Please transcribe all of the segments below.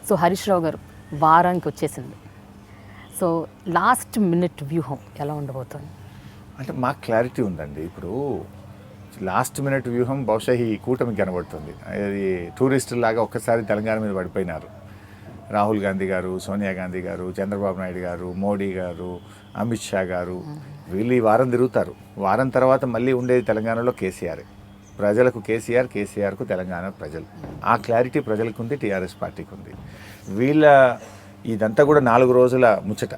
So Harish Rao గారు వారానికి వచ్చేసింది. సో లాస్ట్ మినిట్ వ్యూహం ఎలా ఉండబోతుంది? అంటే మాకు క్లారిటీ ఉందండి. ఇప్పుడు లాస్ట్ మినిట్ వ్యూహం బహుశా ఈ కూటమికి కనబడుతుంది. అది టూరిస్టులాగా ఒక్కసారి తెలంగాణ మీద పడిపోయినారు. రాహుల్ గాంధీ గారు, సోనియా గాంధీ గారు, చంద్రబాబు నాయుడు గారు, మోడీ గారు, అమిత్ షా గారు, వీళ్ళు ఈ వారం తిరుగుతారు. వారం తర్వాత మళ్ళీ ఉండేది తెలంగాణలో కేసీఆర్. ప్రజలకు కేసీఆర్కు తెలంగాణ ప్రజలు. ఆ క్లారిటీ ప్రజలకు ఉంది, టీఆర్ఎస్ పార్టీకి ఉంది. వీళ్ళ ఇదంతా కూడా 4 రోజుల ముచ్చట.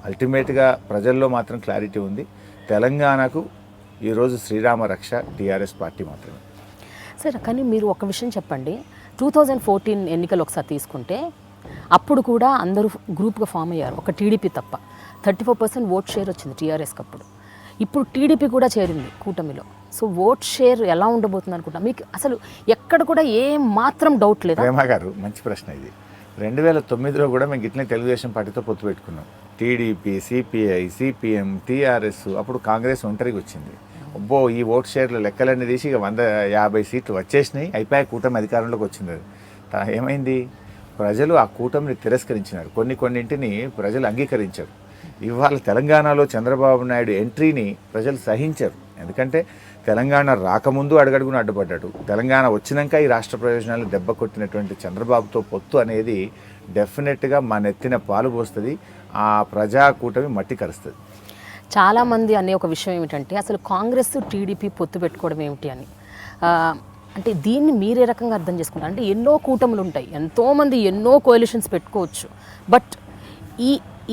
అల్టిమేట్గా ప్రజల్లో మాత్రం క్లారిటీ ఉంది. తెలంగాణకు ఈరోజు శ్రీరామ రక్ష టీఆర్ఎస్ పార్టీ మాత్రమే. సరే, కానీ మీరు ఒక విషయం చెప్పండి. 2014 ఎన్నికలు ఒకసారి తీసుకుంటే అప్పుడు కూడా అందరూ గ్రూప్గా ఫామ్ అయ్యారు, ఒక టీడీపీ తప్ప. 34% ఓట్ షేర్ వచ్చింది టీఆర్ఎస్కి అప్పుడు. ఇప్పుడు టీడీపీ కూడా చేరింది కూటమిలో. సో ఓట్ షేర్ ఎలా ఉండబోతుంది అనుకుంటా? మీకు అసలు ఎక్కడ కూడా ఏం మాత్రం డౌట్ లేదు? ప్రేమ గారు, మంచి ప్రశ్న ఇది. 2009లో కూడా మేము గిట్లనే తెలుగుదేశం పార్టీతో పొత్తు పెట్టుకున్నాం. టీడీపీ, సిపిఐ, సిపిఎం, టీఆర్ఎస్, అప్పుడు కాంగ్రెస్ ఒంటరికి వచ్చింది. అబ్బో, ఈ ఓట్ షేర్లు లెక్కలన్నీ తీసి 150 సీట్లు వచ్చేసినాయి, అయిపోయి కూటమి అధికారంలోకి వచ్చింది. ఏమైంది? ప్రజలు ఆ కూటమిని తిరస్కరించినారు. కొన్నింటిని ప్రజలు అంగీకరించారు. ఇవాళ తెలంగాణలో చంద్రబాబు నాయుడు ఎంట్రీని ప్రజలు సహించారు. ఎందుకంటే తెలంగాణ రాకముందు అడుగడుగున అడ్డుపడ్డాడు. తెలంగాణ వచ్చినాక ఈ రాష్ట్ర ప్రయోజనాలు దెబ్బ కొట్టినటువంటి చంద్రబాబుతో పొత్తు అనేది డెఫినెట్గా మా నెత్తిన పాలు పోస్తుంది. ఆ ప్రజా కూటమి మట్టి కరుస్తుంది. చాలామంది అనే ఒక విషయం ఏమిటంటే అసలు కాంగ్రెస్ టీడీపీ పొత్తు పెట్టుకోవడం ఏమిటి అని. అంటే దీన్ని మీరే రకంగా అర్థం చేసుకుంటారు? అంటే ఎన్నో కూటములు ఉంటాయి, ఎంతోమంది ఎన్నో కోalitions పెట్టుకోవచ్చు. బట్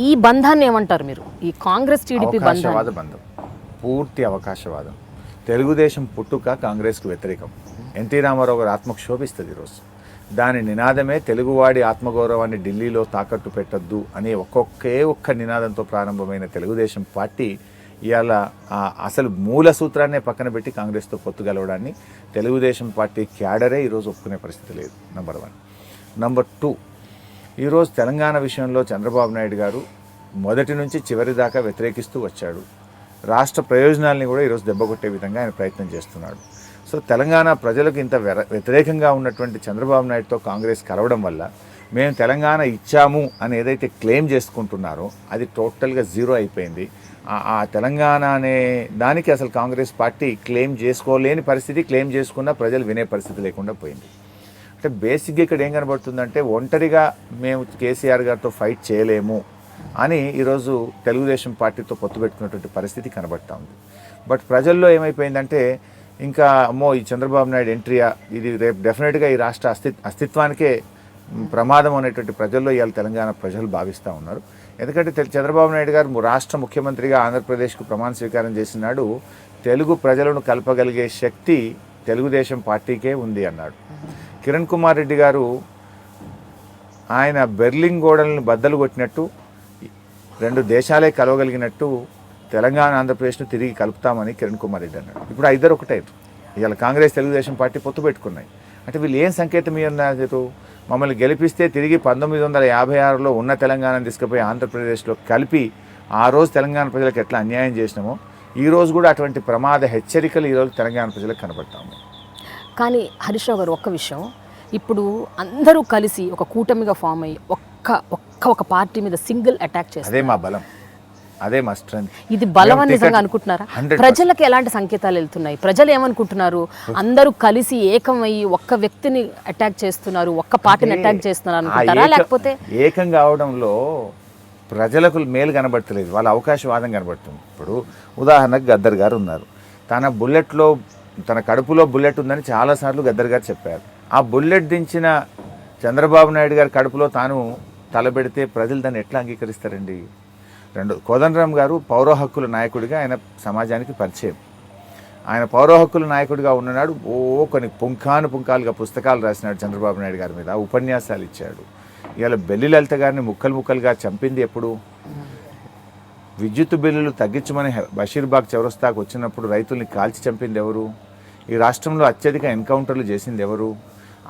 ఈ బంధాన్ని ఏమంటారు మీరు? ఈ కాంగ్రెస్ టీడీపీ బంధం పూర్తి అవకాశవాదం. తెలుగుదేశం పుట్టుక కాంగ్రెస్కు వ్యతిరేకం. ఎన్టీ రామారావు గారు ఆత్మకు శోభిస్తుంది ఈరోజు. దాని నినాదమే తెలుగువాడి ఆత్మగౌరవాన్ని ఢిల్లీలో తాకట్టు పెట్టద్దు అనే ఒక్క నినాదంతో ప్రారంభమైన తెలుగుదేశం పార్టీ ఇవాళ అసలు మూల సూత్రాన్నే పక్కన పెట్టి కాంగ్రెస్తో పొత్తు గెలవడాన్ని తెలుగుదేశం పార్టీ క్యాడరే ఈరోజు ఒప్పుకునే పరిస్థితి లేదు. నంబర్ 1. నంబర్ 2, ఈరోజు తెలంగాణ విషయంలో చంద్రబాబు నాయుడు గారు మొదటి నుంచి చివరి దాకా వ్యతిరేకిస్తూ వచ్చాడు. రాష్ట్ర ప్రయోజనాల్ని కూడా ఈరోజు దెబ్బకొట్టే విధంగా ఆయన ప్రయత్నం చేస్తున్నాడు. సో తెలంగాణ ప్రజలకు ఇంత వ్యతిరేకంగా ఉన్నటువంటి చంద్రబాబు నాయుడుతో కాంగ్రెస్ కలవడం వల్ల మేము తెలంగాణ ఇచ్చాము అని ఏదైతే క్లెయిమ్ చేసుకుంటున్నారో అది టోటల్గా జీరో అయిపోయింది. ఆ తెలంగాణ అనే దానికి అసలు కాంగ్రెస్ పార్టీ క్లెయిమ్ చేసుకోలేని పరిస్థితి, క్లెయిమ్ చేసుకున్న ప్రజలు వినే పరిస్థితి లేకుండా పోయింది. అంటే బేసిక్గా ఇక్కడ ఏం కనబడుతుందంటే ఒంటరిగా మేము కేసీఆర్ గారితో ఫైట్ చేయలేము అని ఈరోజు తెలుగుదేశం పార్టీతో పొత్తు పెట్టుకున్నటువంటి పరిస్థితి కనబడతా ఉంది. బట్ ప్రజల్లో ఏమైపోయిందంటే ఇంకా అమ్మో ఈ చంద్రబాబు నాయుడు ఎంట్రీయా, ఇది రేపు డెఫినెట్గా ఈ రాష్ట్ర అస్తిత్వానికే ప్రమాదం అనేటువంటి ప్రజల్లో ఇవాళ తెలంగాణ ప్రజలు భావిస్తూ ఉన్నారు. ఎందుకంటే చంద్రబాబు నాయుడు గారు రాష్ట్ర ముఖ్యమంత్రిగా ఆంధ్రప్రదేశ్కు ప్రమాణ స్వీకారం చేసినాడు. తెలుగు ప్రజలను కలపగలిగే శక్తి తెలుగుదేశం పార్టీకే ఉంది అన్నాడు. కిరణ్ కుమార్ రెడ్డి గారు ఆయన బెర్లిన్ గోడలను బద్దలు కొట్టినట్టు 2 దేశాలే కలవగలిగినట్టు తెలంగాణ ఆంధ్రప్రదేశ్ను తిరిగి కలుపుతామని కిరణ్ కుమార్ రెడ్డి అన్నాడు. ఇప్పుడు ఆ ఇద్దరు ఒకటే. ఇవాళ కాంగ్రెస్ తెలుగుదేశం పార్టీ పొత్తు పెట్టుకున్నాయి. అంటే వీళ్ళు ఏం సంకేతం ఇవ్వన్నారు? మమ్మల్ని గెలిపిస్తే తిరిగి 1956లో ఉన్న తెలంగాణను తీసుకుపోయి ఆంధ్రప్రదేశ్లో కలిపి ఆ రోజు తెలంగాణ ప్రజలకు ఎట్లా అన్యాయం చేసినామో ఈరోజు కూడా అటువంటి ప్రమాద హెచ్చరికలు ఈరోజు తెలంగాణ ప్రజలకు కనబడతాము. కానీ హరీష్ రావు గారు, ఒక్క విషయం, ఇప్పుడు అందరూ కలిసి ఒక కూటమిగా ఫామ్ అయ్యి ఒక పార్టీ మీద సింగిల్ అటాక్ చేస్తారు. అదే మా బలం, అదే మా స్ట్రెంగ్త్. ఇది బలం అని నిజంగా అనుకుంటున్నారా? ప్రజలకు ఎలాంటి సంకేతాలు వెళ్తున్నాయి? ప్రజలు ఏమనుకుంటున్నారు? అందరూ కలిసి ఏకమయ్యి ఒక్క వ్యక్తిని అటాక్ చేస్తున్నారు, ఒక్క పార్టీని అటాక్ చేస్తున్నారు అనుకుంటారా? లేకపోతే ఏకం కావడంలో ప్రజలకు మేలు కనబడతలేదు, వాళ్ళ అవకాశవాదం కనబడుతుంది. ఇప్పుడు ఉదాహరణకు గద్దర్ గారు ఉన్నారు. తన కడుపులో బుల్లెట్ ఉందని చాలాసార్లు గద్దర్ గారు చెప్పారు. ఆ బుల్లెట్ దించిన చంద్రబాబు నాయుడు గారి కడుపులో తాను తలబెడితే ప్రజలు దాన్ని ఎట్లా అంగీకరిస్తారండి? కోదండరామ్ గారు పౌర హక్కుల నాయకుడిగా ఆయన సమాజానికి పరిచయం. ఆయన పౌర హక్కుల నాయకుడిగా ఉన్ననాడు కొన్ని పుంఖాలుగా పుస్తకాలు రాసినాడు చంద్రబాబు నాయుడు గారి మీద, ఉపన్యాసాలు ఇచ్చాడు. ఇవాళ బెల్లి లలిత గారిని ముక్కలుగా చంపింది ఎప్పుడు? విద్యుత్ బిల్లులు తగ్గించమని బషీర్బాగ్ చౌరస్తాకు వచ్చినప్పుడు రైతుల్ని కాల్చి చంపింది ఎవరు? ఈ రాష్ట్రంలో అత్యధిక ఎన్కౌంటర్లు చేసింది ఎవరు?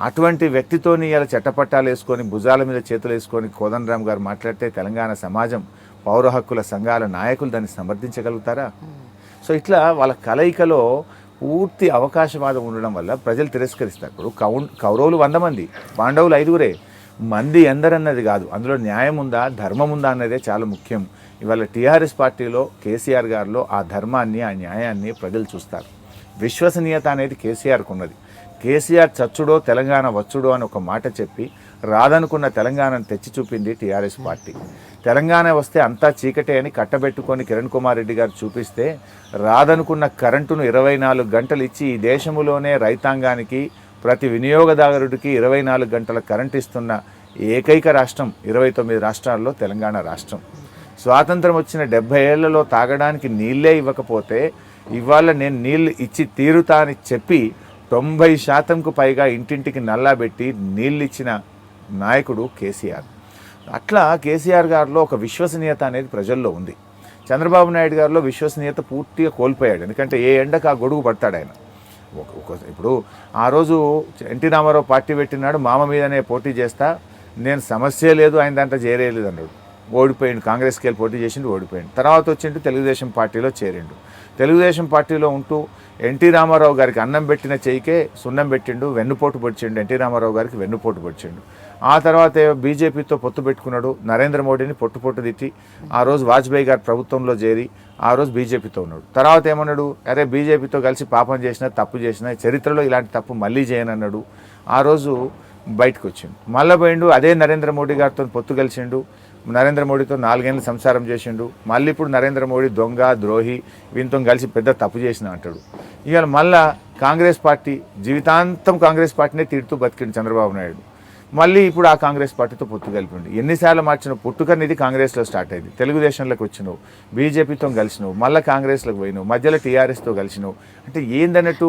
అటువంటి వ్యక్తితోని ఇలా చట్టపట్టాలు వేసుకొని భుజాల మీద చేతులు వేసుకొని కోదండరామ్ గారు మాట్లాడితే తెలంగాణ సమాజం, పౌర హక్కుల సంఘాల నాయకులు దాన్ని సమర్థించగలుగుతారా? సో ఇట్లా వాళ్ళ కలయికలో పూర్తి అవకాశవాదం ఉండడం వల్ల ప్రజలు తిరస్కరిస్తారు. ఇప్పుడు కౌరవులు 100 మంది, పాండవులు 5గురే. మంది ఎందరన్నది కాదు, అందులో న్యాయం ఉందా ధర్మం ఉందా అన్నదే చాలా ముఖ్యం. ఇవాళ టీఆర్ఎస్ పార్టీలో కేసీఆర్ గారిలో ఆ ధర్మాన్ని ఆ న్యాయాన్ని ప్రజలు చూస్తారు. విశ్వసనీయత అనేది కేసీఆర్కు ఉన్నది. కేసీఆర్ చచ్చుడో తెలంగాణ వచ్చుడో అని ఒక మాట చెప్పి రాదనుకున్న తెలంగాణను తెచ్చి చూపింది టీఆర్ఎస్ పార్టీ. తెలంగాణ వస్తే అంతా చీకటే అని కట్టబెట్టుకొని కిరణ్ కుమార్ రెడ్డి గారు చూపిస్తే రాదనుకున్న కరెంటును 24 గంటలు ఇచ్చి ఈ దేశంలోనే రైతాంగానికి ప్రతి వినియోగదారుడికి 24 గంటల కరెంట్ ఇస్తున్న ఏకైక రాష్ట్రం 29 రాష్ట్రాల్లో తెలంగాణ రాష్ట్రం. స్వాతంత్రం వచ్చిన 70 ఏళ్లలో తాగడానికి నీళ్ళే ఇవ్వకపోతే ఇవాళ నేను నీళ్ళు ఇచ్చి తీరుతా అని చెప్పి 90% పైగా ఇంటింటికి నల్లాబెట్టి నీళ్ళు ఇచ్చిన నాయకుడు కేసీఆర్. అట్లా కేసీఆర్ గారిలో ఒక విశ్వసనీయత అనేది ప్రజల్లో ఉంది. చంద్రబాబు నాయుడు గారిలో విశ్వసనీయత పూర్తిగా కోల్పోయాడు. ఎందుకంటే ఏ ఎండకు ఆ గొడుగు పడతాడు ఆయన. ఇప్పుడు ఆ రోజు ఎన్టీ రామారావు పార్టీ పెట్టినాడు, మామ మీదనే పోటీ చేస్తా, నేను సమస్య లేదు, ఆయన దాంట్లో చేరేయలేదు అన్నాడు. ఓడిపోయిండు. కాంగ్రెస్కి వెళ్ళి పోటీ చేసిండు, ఓడిపోయిండు. తర్వాత వచ్చిండు తెలుగుదేశం పార్టీలో చేరిండు. తెలుగుదేశం పార్టీలో ఉంటూ ఎన్టీ రామారావు గారికి అన్నం పెట్టిన చేయికే సున్నం పెట్టిండు, వెన్నుపోటు పొడిచిండు. ఎన్టీ రామారావు గారికి వెన్నుపోటు పొడిచిండు. ఆ తర్వాత బీజేపీతో పొత్తు పెట్టుకున్నాడు. నరేంద్ర మోడీని పొట్టు తిట్టి ఆ రోజు వాజ్పేయి గారి ప్రభుత్వంలో చేరి ఆ రోజు బీజేపీతో ఉన్నాడు. తర్వాత ఏమన్నాడు, అరే బీజేపీతో కలిసి పాపం చేసినా తప్పు చేసినా చరిత్రలో ఇలాంటి తప్పు మళ్ళీ చేయనన్నాడు. ఆ రోజు బయటకు వచ్చిండు. మళ్ళీ పోయిండు, అదే నరేంద్ర మోడీ గారితో పొత్తు కలిసిండు. నరేంద్ర మోడీతో 4 ఏళ్ళు సంసారం చేసిండు. మళ్ళీ ఇప్పుడు నరేంద్ర మోడీ దొంగ ద్రోహి వీనితో కలిసి పెద్ద తప్పు చేసిన అంటాడు. ఇవాళ మళ్ళా కాంగ్రెస్ పార్టీ జీవితాంతం కాంగ్రెస్ పార్టీనే తిడుతూ బతికిండు చంద్రబాబు నాయుడు. మళ్ళీ ఇప్పుడు ఆ కాంగ్రెస్ పార్టీతో పొత్తు కలిపిండు. ఎన్నిసార్లు మార్చిన పుట్టుకనేది కాంగ్రెస్లో స్టార్ట్ అయింది. తెలుగుదేశంలోకి వచ్చినావు, బీజేపీతో కలిసినావు, మళ్ళీ కాంగ్రెస్లోకి పోయినావు, మధ్యలో టీఆర్ఎస్తో కలిసినావు. అంటే ఏందన్నట్టు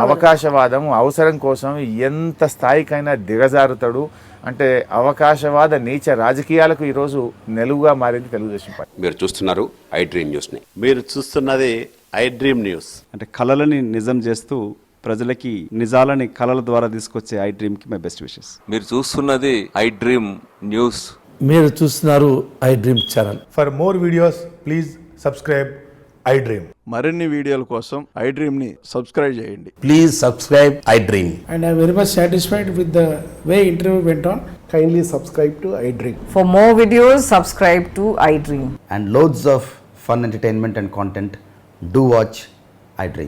అవకాశవాదం అవసరం కోసం ఎంత స్థాయికైనా దిగజారుతాడు. అంటే అవకాశవాద నీచ రాజకీయాలకు ఈరోజు నెలుగుగా మారింది తెలుగుదేశం పార్టీ. మీరు చూస్తున్నారు ఐ డ్రీమ్ న్యూస్ని. మీరు చూస్తున్నది ఐ డ్రీమ్ న్యూస్. అంటే కళలని నిజం చేస్తూ ప్రజలకి నిజాలని కళల ద్వారా తీసుకొచ్చే ఐ డ్రీమ్కి మై బెస్ట్ విషెస్. మీరు చూస్తున్నది ఐ డ్రీమ్ న్యూస్. మీరు చూస్తున్నారు I dream channel. For more videos please subscribe I dream. మరిన్ని వీడియోల కోసం ఐ డ్రీమ్ని సబ్స్క్రైబ్ చేయండి. Please subscribe I dream. And I'm very much satisfied with the way interview went on. Kindly subscribe to I Dream. For more videos, subscribe to iDream. And loads of fun entertainment and content. Do watch iDream.